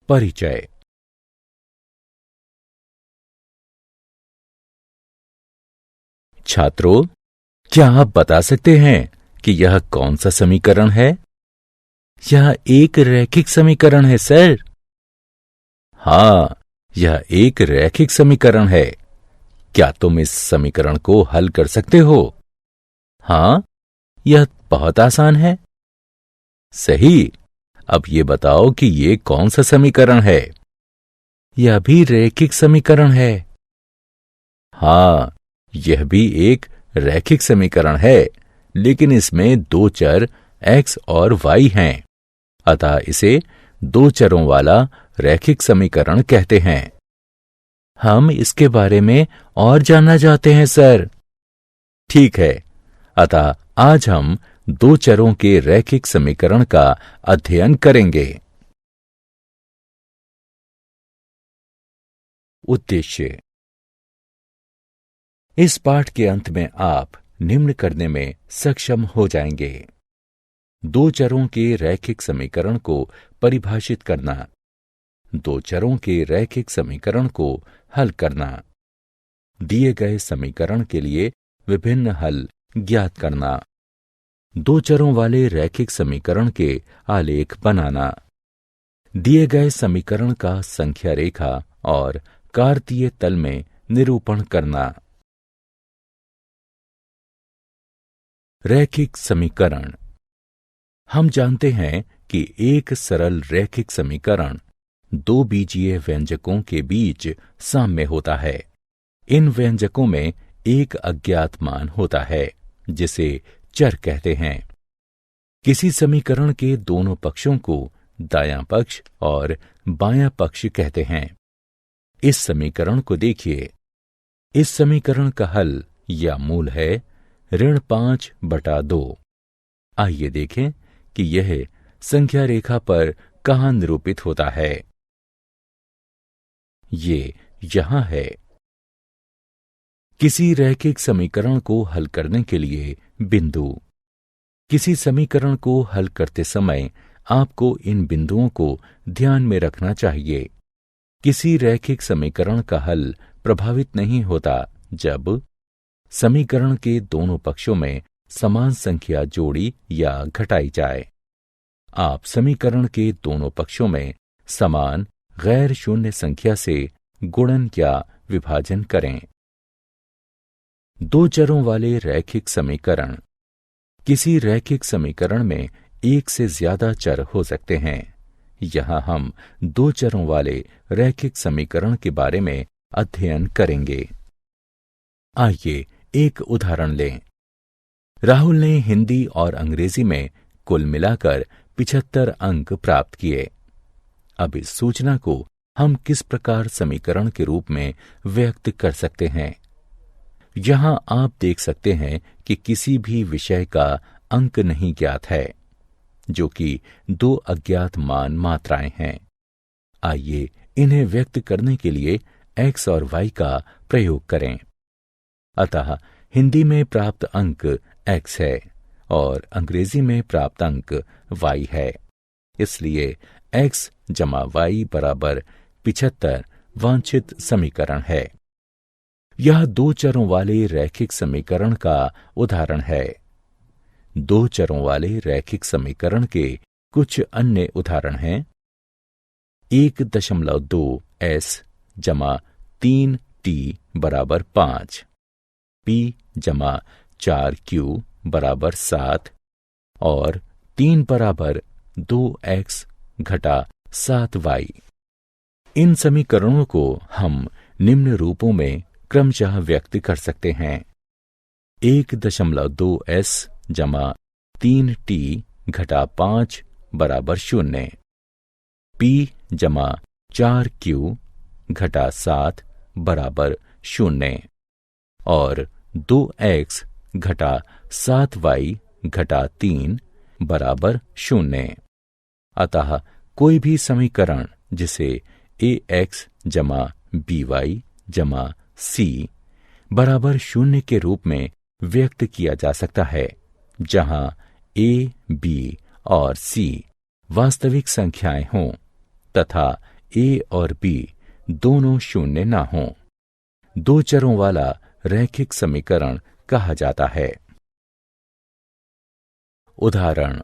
परिचय। छात्रों, क्या आप बता सकते हैं कि यह कौन सा समीकरण है? यह एक रैखिक समीकरण है सर। हाँ, यह एक रैखिक समीकरण है। क्या तुम इस समीकरण को हल कर सकते हो? हाँ, यह बहुत आसान है। सही। अब ये बताओ कि ये कौन सा समीकरण है? यह भी रैखिक समीकरण है। हाँ, यह भी एक रैखिक समीकरण है, लेकिन इसमें दो चर x और y हैं, अतः इसे दो चरों वाला रैखिक समीकरण कहते हैं। हम इसके बारे में और जानना चाहते हैं सर। ठीक है, अतः आज हम दो चरों के रैखिक समीकरण का अध्ययन करेंगे। उद्देश्य। इस पाठ के अंत में आप निम्न करने में सक्षम हो जाएंगे। दो चरों के रैखिक समीकरण को परिभाषित करना, दो चरों के रैखिक समीकरण को हल करना, दिए गए समीकरण के लिए विभिन्न हल ज्ञात करना, दो चरों वाले रैखिक समीकरण के आलेख बनाना, दिए गए समीकरण का संख्या रेखा और कार्तीय तल में निरूपण करना। रैखिक समीकरण। हम जानते हैं कि एक सरल रैखिक समीकरण दो बीजीय व्यंजकों के बीच साम्य होता है। इन व्यंजकों में एक अज्ञात मान होता है, जिसे चर कहते हैं। किसी समीकरण के दोनों पक्षों को दायां पक्ष और बायां पक्ष कहते हैं। इस समीकरण को देखिए। इस समीकरण का हल या मूल है ऋण 5/2। आइए देखें कि यह संख्या रेखा पर कहां निरूपित होता है। ये यहां है। किसी रैखिक समीकरण को हल करने के लिए बिंदु। किसी समीकरण को हल करते समय आपको इन बिंदुओं को ध्यान में रखना चाहिए। किसी रैखिक समीकरण का हल प्रभावित नहीं होता जब समीकरण के दोनों पक्षों में समान संख्या जोड़ी या घटाई जाए। आप समीकरण के दोनों पक्षों में समान गैर शून्य संख्या से गुणन या विभाजन करें। दो चरों वाले रैखिक समीकरण। किसी रैखिक समीकरण में एक से ज्यादा चर हो सकते हैं। यहां हम दो चरों वाले रैखिक समीकरण के बारे में अध्ययन करेंगे। आइए एक उदाहरण लें। राहुल ने हिंदी और अंग्रेजी में कुल मिलाकर 75 अंक प्राप्त किए। अब इस सूचना को हम किस प्रकार समीकरण के रूप में व्यक्त कर सकते हैं? यहां आप देख सकते हैं कि किसी भी विषय का अंक नहीं ज्ञात है, जो कि दो अज्ञात मान मात्राएं हैं। आइए इन्हें व्यक्त करने के लिए x और y का प्रयोग करें। अतः हिंदी में प्राप्त अंक x है और अंग्रेजी में प्राप्त अंक y है। इसलिए x जमा y बराबर 75 वांछित समीकरण है। यह दो चरों वाले रैखिक समीकरण का उदाहरण है। दो चरों वाले रैखिक समीकरण के कुछ अन्य उदाहरण हैं। 1.2s जमा 3t बराबर 5, p जमा 4q बराबर 7 और 3 बराबर 2x घटा 7y। इन समीकरणों को हम निम्न रूपों में क्रमशः व्यक्त कर सकते हैं। 1.2s जमा 3t घटा 5 बराबर 0, p जमा 4q घटा 7 बराबर 0 और 2x घटा 7y घटा 3 बराबर 0। अतः कोई भी समीकरण जिसे ax जमा by जमा c बराबर 0 के रूप में व्यक्त किया जा सकता है, जहां a, b और c वास्तविक संख्याएं हों तथा ए और बी दोनों शून्य ना हों। दो चरों वाला रैखिक समीकरण कहा जाता है। उदाहरण,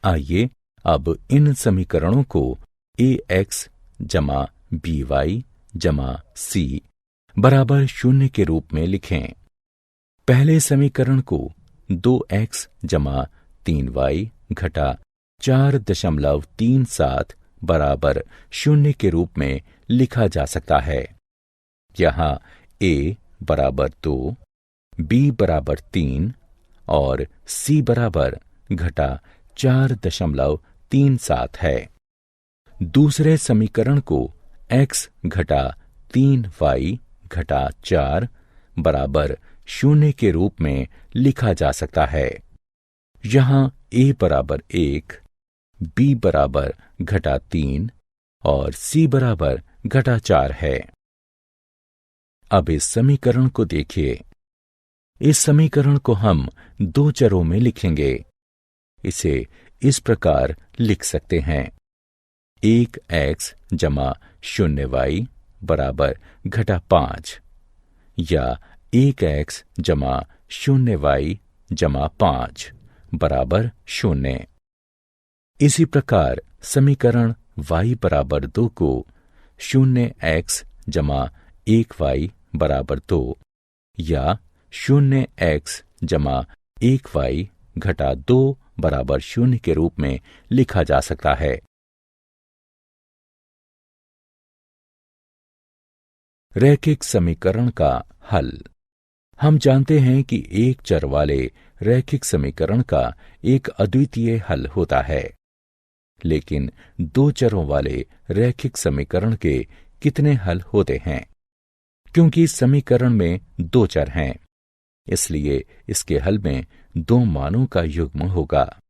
आइए अब इन समीकरणों को ax जमा by जमा c बराबर 0 के रूप में लिखें। पहले समीकरण को 2x जमा 3y घटा 4.37 बराबर 0 के रूप में लिखा जा सकता है। यहाँ a बराबर 2, b बराबर 3 और c बराबर घटा 4.37 है। दूसरे समीकरण को x घटा 3y घटा 4 बराबर 0 के रूप में लिखा जा सकता है। यहाँ a बराबर 1, b बराबर घटा 3 और c बराबर घटा 4 है। अब इस समीकरण को देखिए। इस समीकरण को हम दो चरों में लिखेंगे। इसे इस प्रकार लिख सकते हैं, 1x जमा 0y बराबर घटा 5 या 1x जमा 0y जमा 5 बराबर 0। इसी प्रकार समीकरण y बराबर 2 को 0x जमा 1y बराबर 2 या 0x जमा 1y घटा 2 बराबर 0 के रूप में लिखा जा सकता है। रैखिक समीकरण का हल। हम जानते हैं कि एक चर वाले रैखिक समीकरण का एक अद्वितीय हल होता है, लेकिन दो चरों वाले रैखिक समीकरण के कितने हल होते हैं? क्योंकि समीकरण में दो चर हैं, इसलिए इसके हल में दो मानों का युग्म होगा,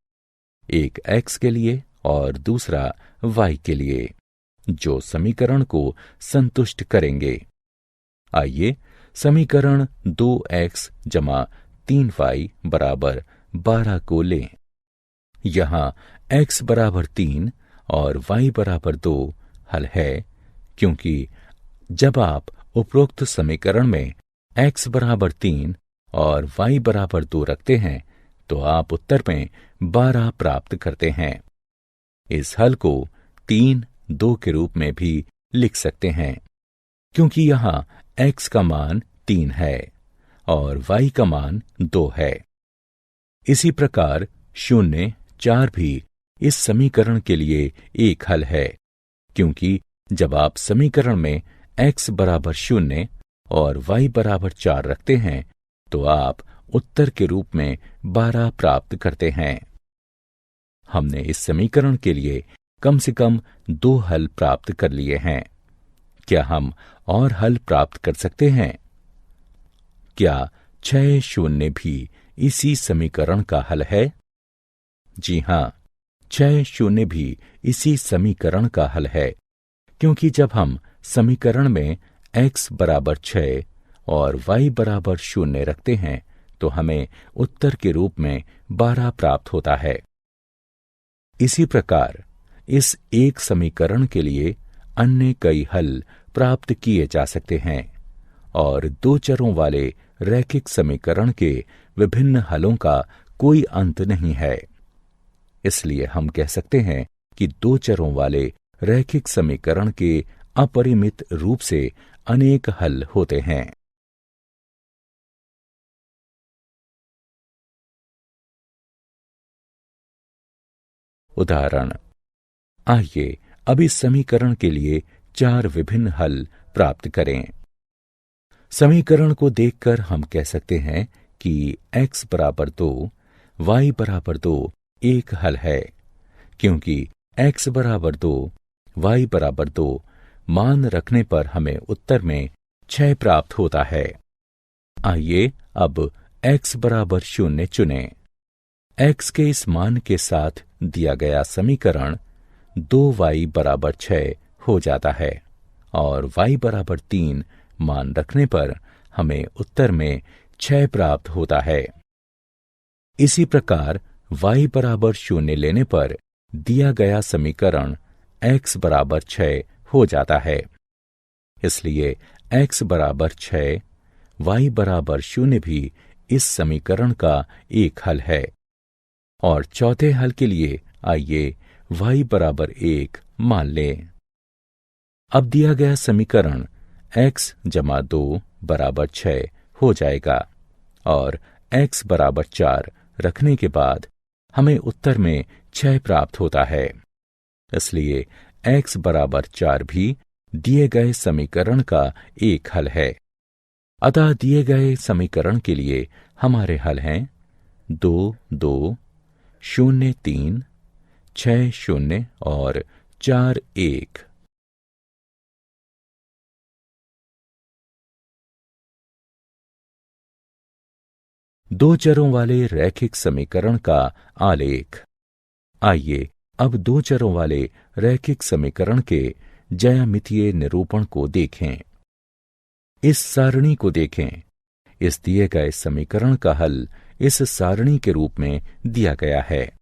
एक x के लिए और दूसरा y के लिए, जो समीकरण को संतुष्ट करेंगे। आइए समीकरण 2x जमा 3y बराबर 12 को लें। यहाँ x बराबर 3 और y बराबर 2 हल है, क्योंकि जब आप उपरोक्त समीकरण में x बराबर 3 और y बराबर 2 रखते हैं तो आप उत्तर में 12 प्राप्त करते हैं। इस हल को 3, 2 के रूप में भी लिख सकते हैं, क्योंकि यहाँ x का मान 3 है और y का मान 2 है। इसी प्रकार 0, 4 भी इस समीकरण के लिए एक हल है, क्योंकि जब आप समीकरण में x बराबर 0 और y बराबर 4 रखते हैं तो आप उत्तर के रूप में 12 प्राप्त करते हैं। हमने इस समीकरण के लिए कम से कम 2 हल प्राप्त कर लिए हैं। क्या हम और हल प्राप्त कर सकते हैं? क्या 6 शून्य भी इसी समीकरण का हल है? जी हां, 6 शून्य भी इसी समीकरण का हल है, क्योंकि जब हम समीकरण में x बराबर 6 और y बराबर 0 रखते हैं तो हमें उत्तर के रूप में 12 प्राप्त होता है। इसी प्रकार इस एक समीकरण के लिए अन्य कई हल प्राप्त किए जा सकते हैं और दो चरों वाले रैखिक समीकरण के विभिन्न हलों का कोई अंत नहीं है। इसलिए हम कह सकते हैं कि दो चरों वाले रैखिक समीकरण के अपरिमित रूप से अनेक हल होते हैं। उदाहरण, आइए अब इस समीकरण के लिए 4 विभिन्न हल प्राप्त करें। समीकरण को देखकर हम कह सकते हैं कि x बराबर 2, y बराबर 2 एक हल है, क्योंकि x बराबर 2, y बराबर 2 मान रखने पर हमें उत्तर में 6 प्राप्त होता है। आइए अब x बराबर 0 चुनें। x के इस मान के साथ दिया गया समीकरण 2y बराबर 6 हो जाता है और y बराबर 3 मान रखने पर हमें उत्तर में 6 प्राप्त होता है। इसी प्रकार y बराबर 0 लेने पर दिया गया समीकरण x बराबर 6 हो जाता है। इसलिए x बराबर 6, y बराबर 0 भी इस समीकरण का एक हल है। और चौथे हल के लिए आइए y बराबर 1 मान लें। अब दिया गया समीकरण x जमा 2 बराबर 6 हो जाएगा और x बराबर 4 रखने के बाद हमें उत्तर में 6 प्राप्त होता है। इसलिए x बराबर 4 भी दिए गए समीकरण का एक हल है। अतः दिए गए समीकरण के लिए हमारे हल हैं 2, 2, 0, 3, 6, 0 और 4, 1। दो चरों वाले रैखिक समीकरण का आलेख। आइए अब दो चरों वाले रैखिक समीकरण के ज्यामितीय निरूपण को देखें। इस सारणी को देखें। इस दिए गए समीकरण का हल इस सारणी के रूप में दिया गया है।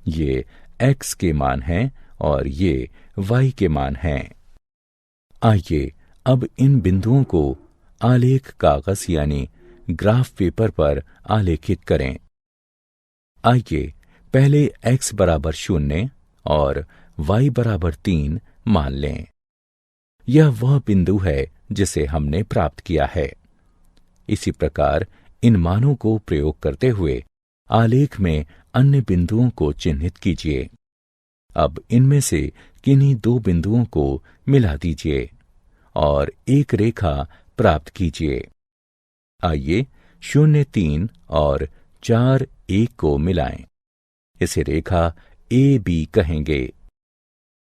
ये x के मान हैं और ये y के मान हैं। आइए अब इन बिंदुओं को आलेख कागज यानी ग्राफ पेपर पर आलेखित करें। आइए पहले x बराबर 0 और y बराबर 3 मान लें। यह वह बिंदु है जिसे हमने प्राप्त किया है। इसी प्रकार इन मानों को प्रयोग करते हुए आलेख में अन्य बिंदुओं को चिन्हित कीजिए। अब इनमें से किन्हीं दो बिंदुओं को मिला दीजिए और एक रेखा प्राप्त कीजिए। आइए 0, 3 और 4, 1 को मिलाएं। इसे रेखा AB कहेंगे।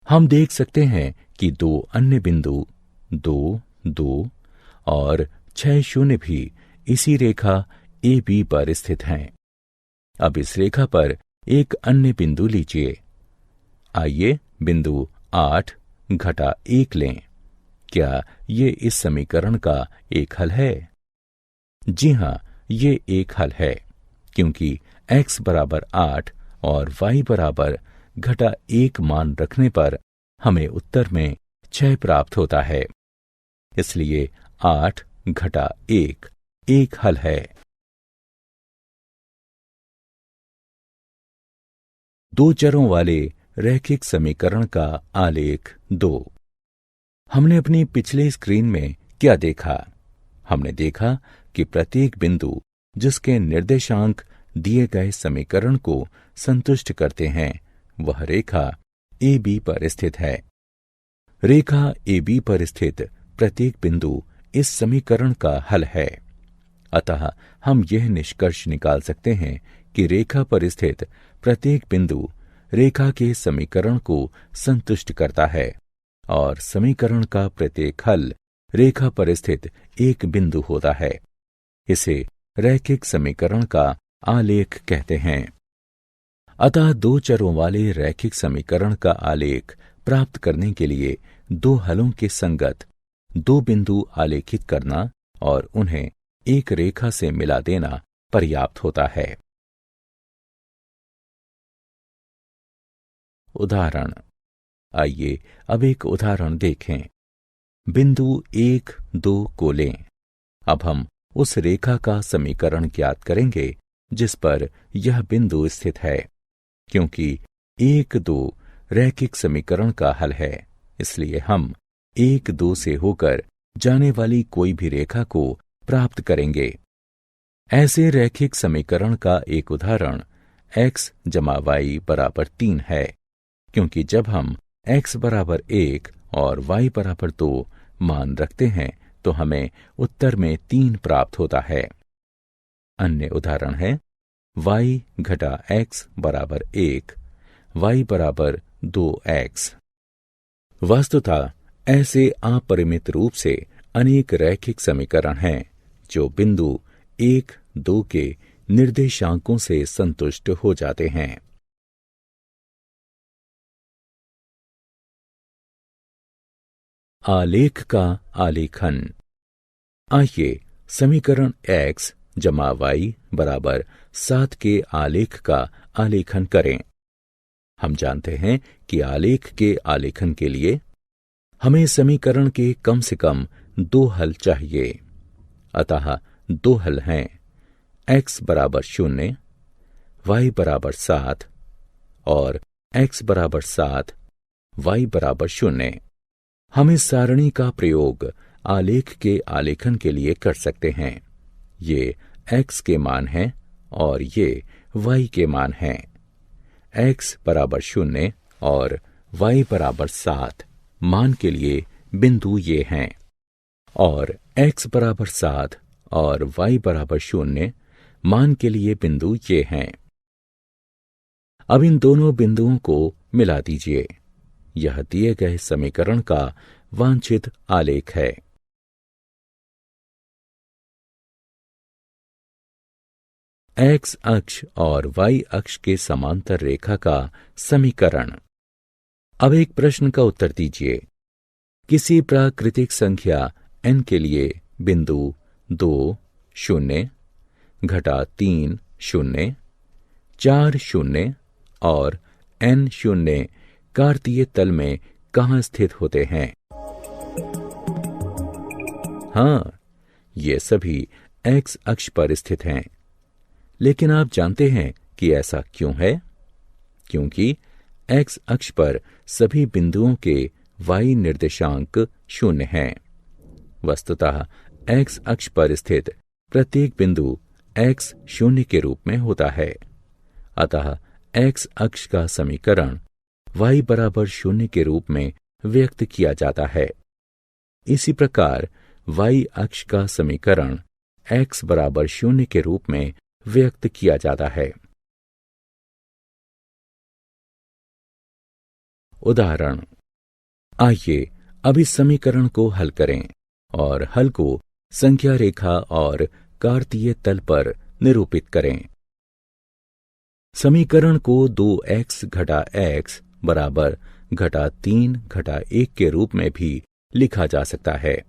हम देख सकते हैं कि दो अन्य बिंदु 2, 2 और 6, 0 भी इसी रेखा AB पर स्थित हैं। अब इस रेखा पर एक अन्य बिंदु लीजिए। आइए बिंदु 8 घटा 1 लें। क्या ये इस समीकरण का एक हल है? जी हां, ये एक हल है, क्योंकि x बराबर 8 और y बराबर घटा 1 मान रखने पर हमें उत्तर में 6 प्राप्त होता है। इसलिए 8 घटा 1 एक हल है। दो चरों वाले रैखिक समीकरण का आलेख 2। हमने अपनी पिछली स्क्रीन में क्या देखा? हमने देखा कि प्रत्येक बिंदु जिसके निर्देशांक दिए गए समीकरण को संतुष्ट करते हैं, वह रेखा AB पर स्थित है। रेखा AB पर स्थित प्रत्येक बिंदु इस समीकरण का हल है। अतः हम यह निष्कर्ष निकाल सकते हैं कि रेखा पर स्थित प्रत्येक बिंदु रेखा के समीकरण को संतुष्ट करता है और समीकरण का प्रत्येक हल रेखा पर स्थित एक बिंदु होता है। इसे रैखिक समीकरण का आलेख कहते हैं। अतः दो चरों वाले रैखिक समीकरण का आलेख प्राप्त करने के लिए दो हलों के संगत दो बिंदु आलेखित करना और उन्हें एक रेखा से मिला देना पर्याप्त होता है। उदाहरण। आइए अब एक उदाहरण देखें। बिंदु 1, 2 को लें। अब हम उस रेखा का समीकरण ज्ञात करेंगे जिस पर यह बिंदु स्थित है। क्योंकि 1, 2 रैखिक समीकरण का हल है, इसलिए हम 1, 2 से होकर जाने वाली कोई भी रेखा को प्राप्त करेंगे। ऐसे रैखिक समीकरण का एक उदाहरण x जमा y बराबर 3 है, क्योंकि जब हम x बराबर 1 और y बराबर 2 मान रखते हैं तो हमें उत्तर में 3 प्राप्त होता है। अन्य उदाहरण है y घटा x बराबर 1, y बराबर 2x। वस्तुतः ऐसे अपरिमित रूप से अनेक रैखिक समीकरण हैं जो बिंदु 1, 2 के निर्देशांकों से संतुष्ट हो जाते हैं। आलेख का आलेखन। आइए समीकरण x जमा y बराबर 7 के आलेख का आलेखन करें। हम जानते हैं कि आलेख के आलेखन के लिए हमें समीकरण के कम से कम 2 हल चाहिए। अतः 2 हल हैं x बराबर 0, y बराबर 7 और x बराबर 7, y बराबर 0। हम इस सारणी का प्रयोग आलेख के आलेखन के लिए कर सकते हैं। ये x के मान हैं और ये y के मान हैं। x बराबर 0 और y बराबर 7 मान के लिए बिंदु ये हैं और x बराबर 7 और y बराबर 0 मान के लिए बिंदु ये हैं। अब इन दोनों बिंदुओं को मिला दीजिए। यह दिए गए समीकरण का वांछित आलेख है। x अक्ष और y अक्ष के समांतर रेखा का समीकरण। अब एक प्रश्न का उत्तर दीजिए। किसी प्राकृतिक संख्या n के लिए बिंदु 2, 0, -3, 0, 4, 0 और n 0 कार्तीय तल में कहाँ स्थित होते हैं? हाँ, ये सभी x अक्ष पर स्थित हैं। लेकिन आप जानते हैं कि ऐसा क्यों है? क्योंकि x अक्ष पर सभी बिंदुओं के y निर्देशांक 0 हैं। वस्तुतः x अक्ष पर स्थित प्रत्येक बिंदु x 0 के रूप में होता है। अतः x अक्ष का समीकरण y बराबर 0 के रूप में व्यक्त किया जाता है। इसी प्रकार y अक्ष का समीकरण x बराबर 0 के रूप में व्यक्त किया जाता है। उदाहरण। आइए अब इस समीकरण को हल करें और हल को संख्या रेखा और कार्तीय तल पर निरूपित करें। समीकरण को 2x घटा x बराबर -3 घटा 1 के रूप में भी लिखा जा सकता है।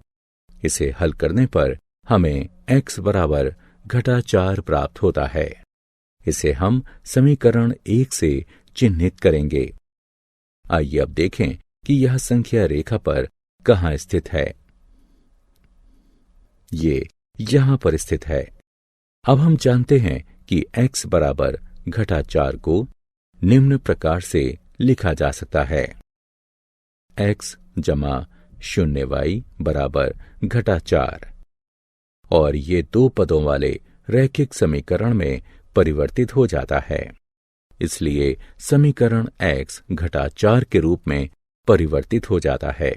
इसे हल करने पर हमें x बराबर -4 प्राप्त होता है। इसे हम समीकरण 1 से चिन्हित करेंगे। आइए अब देखें कि यह संख्या रेखा पर कहाँ स्थित है। ये यहां पर स्थित है। अब हम जानते हैं कि x बराबर -4 को निम्न प्रकार से लिखा जा सकता है। x जमा 0y बराबर -4 और ये 2 पदों वाले रैखिक समीकरण में परिवर्तित हो जाता है। इसलिए समीकरण x -4 के रूप में परिवर्तित हो जाता है।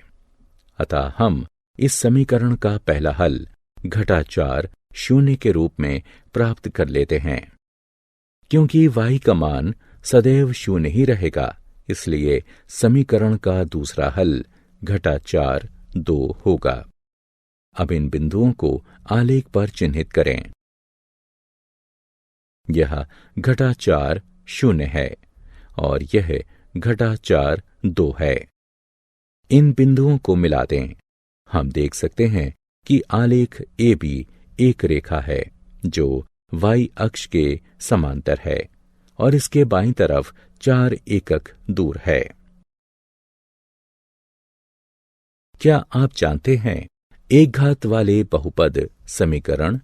अतः हम इस समीकरण का पहला हल -4 0 के रूप में प्राप्त कर लेते हैं। क्योंकि y का मान सदैव 0 ही रहेगा, इसलिए समीकरण का दूसरा हल -4 2 होगा। अब इन बिंदुओं को आलेख पर चिन्हित करें। यह -4 0 है और यह -4 2 है। इन बिंदुओं को मिला दें। हम देख सकते हैं कि आलेख AB एक रेखा है जो y अक्ष के समांतर है और इसके बाईं तरफ 4 एकक दूर है। क्या आप जानते हैं एक घात वाले बहुपद समीकरण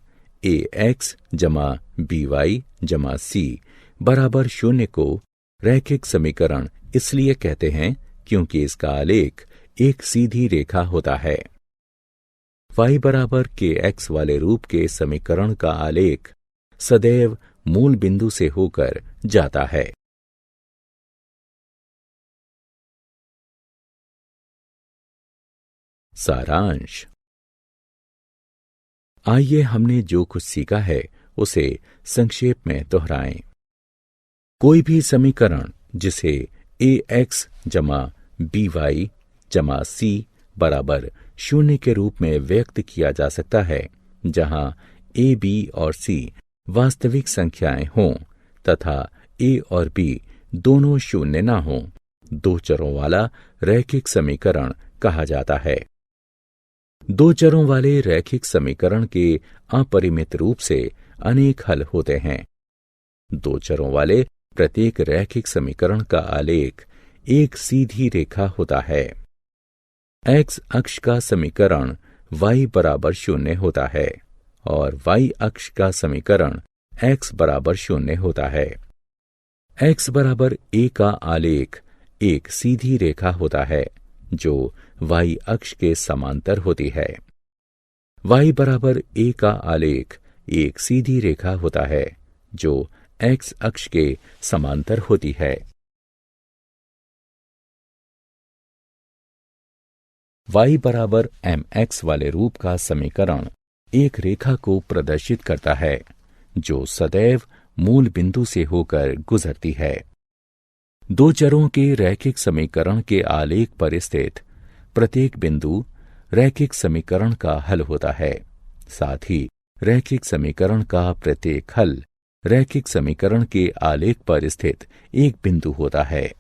ax जमा by जमा c बराबर 0 को रैखिक समीकरण इसलिए कहते हैं क्योंकि इसका आलेख एक सीधी रेखा होता है। y बराबर kx वाले रूप के समीकरण का आलेख सदैव मूल बिंदु से होकर जाता है। सारांश। आइए हमने जो कुछ सीखा है उसे संक्षेप में दोहराएं। कोई भी समीकरण जिसे ax जमा by जमा c बराबर 0 के रूप में व्यक्त किया जा सकता है, जहां a, b और c वास्तविक संख्याएं हों तथा a और b दोनों 0 न हों, 2 चरों वाला रैखिक समीकरण कहा जाता है। 2 चरों वाले रैखिक समीकरण के अपरिमित रूप से अनेक हल होते हैं। 2 चरों वाले प्रत्येक रैखिक समीकरण का आलेख एक सीधी रेखा होता है। एक्स अक्ष का समीकरण y बराबर 0 होता है और y अक्ष का समीकरण x बराबर 0 होता है। x बराबर a का आलेख एक सीधी रेखा होता है जो y अक्ष के समांतर होती है। y बराबर a का आलेख एक सीधी रेखा होता है जो x अक्ष के समांतर होती है। y बराबर mx वाले रूप का समीकरण एक रेखा को प्रदर्शित करता है जो सदैव मूल बिंदु से होकर गुजरती है। दो चरों के रैखिक समीकरण के आलेख पर स्थित प्रत्येक बिंदु रैखिक समीकरण का हल होता है। साथ ही रैखिक समीकरण का प्रत्येक हल रैखिक समीकरण के आलेख पर स्थित एक बिंदु होता है।